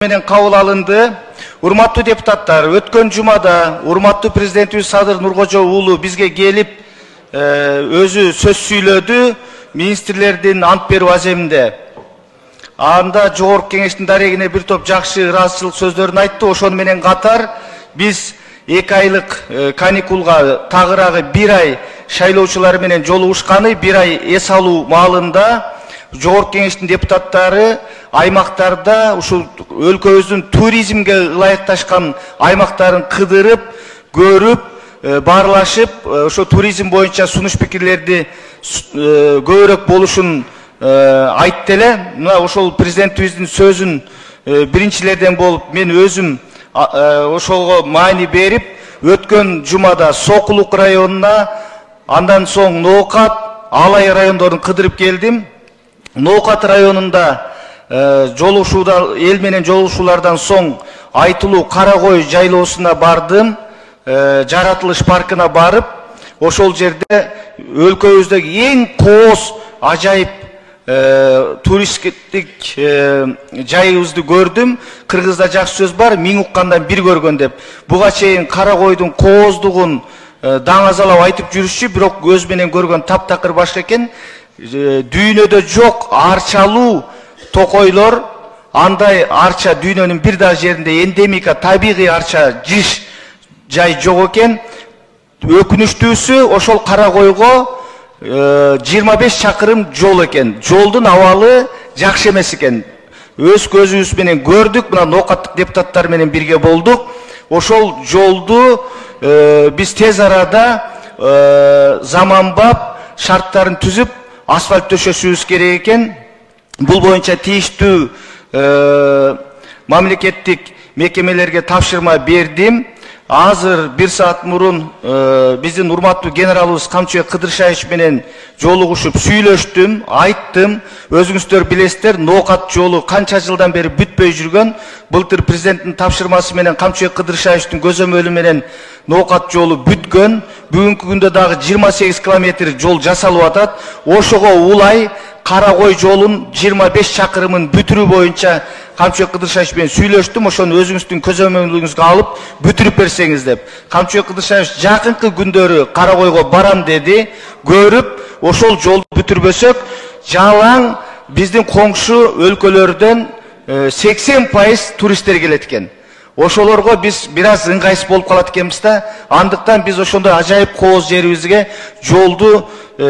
менен кабыл алынды. Урматтуу депутаттар, өткөн жумада урматтуу президентибиз Садыр Нуркожо уулу бизге келип өзү сөз сүйлөдү министрлердин ант берүү аземинде. Анда Жогорку Кеңештин дарегине бир топ жакшы ыраазычылык сөздөрүн айтты. Ошону менен катар биз 2 айлык каникулга тагыраагы 1 ай шайлоочулар менен жолугушканы, 1 ай эс алуу маалында Жогорку Кеңештин депутаттары аймактарда ушул өлкөбүздүн туризмге ылайыкташкан аймактарын кыдырып, көрүп, баарлашып, ошо туризм боюнча сунуш пикирлерди көбүрөөк болушун айтты эле. Мына ошол президентибиздин сөзүн биринчилерден болуп мен өзүм ошого маани берип, өткөн жумада Сокулук районуна, андан соң Ноокат, Алай райондорун кыдырып келдим. Ноокат районунда жолугушууда эл менен жолугушуулардан соң айтылуу Карагой жайлоосуна бардым, жаратылыш паркына барып, ошол жерде өлкөбүздөгү эң кооз, ажайып туристтик жайыбызды көрдүм. Кыргызда жакшы сөз бар, миң уккандан бир көргөн деп. Буга чейин Карагойдун кооздугун даңазалап айтып жүрүшчү, бирок көз менен көргөн таптакыр башка экен. Дүйнөдө жок арчалуу токойлор, андай арча дүйнөнүн бир да жеринде эндемика, табигый арча жиш жай жок экен. Өкүнүчтүүсү ошол Карагойго 25 чакырым жол экен. Жолдун абалы жакшы эмес экен. Өз көзүбүз менен көрдүк, мына Ноокаттык депутаттар менен бирге болдук. Ошол жолду биз тез арада заманбап шарттарын түзүп асфальт төшөшүбүз керек экен. Бул боюнча тийиштүү мамлекеттик мекемелерге тапшырма бердим. Азыр 1 саат мурун биздин урматтуу генералыбыз Камчыбек Кыдыршаевич менен жолугушуп сүйлөштүм, айттым. Өзүңүздөр билесиздер, Ноокат жолу канча жылдан бери бүтпөй жүргөн. Былтыр президенттин тапшырмасы менен Камчыбек Кыдыршаевичтин көзөмөлү менен Ноокат жолу бүткөн. Бүгүнкү күндө дагы 28 километр жол жасалып атат. Ошого улай Карагой жолун 25 чакырымын бүтүрүү боюнча Камчыбек Кыдыршаевич менен сүйлөштүм. Ошону өзүңүздүн көзөмөлүңүзгө алып бүтүрүп берсеңиз деп. Камчыбек Кыдыршаевич жакынкы күндөрү Карагойго барам деди. Көрүп, ошол жолду бүтүрбөсөк, жалаң биздин коңшу өлкөлөрдөн 80% туристтер келет экен. Ошолорго биз бир аз ыңгайсыз болуп калат экенбиз да. Андыктан биз ошондой ажайып кооз жерибизге жолду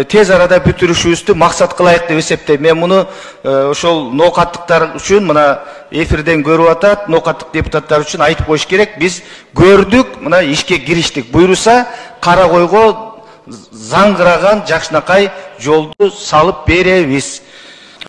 тез арада бүтүрүшүбүздү максат кылайык деп эсептейм. Мен муну ошол ноокаттыктар үчүн мына эфирден көрүп атат, ноокаттык депутаттар үчүн айтып коюш керек. Биз көрдүк, мына ишке кириштик. Буйруса Карагойго заңгыраган жакшынакай жолду салып беребиз.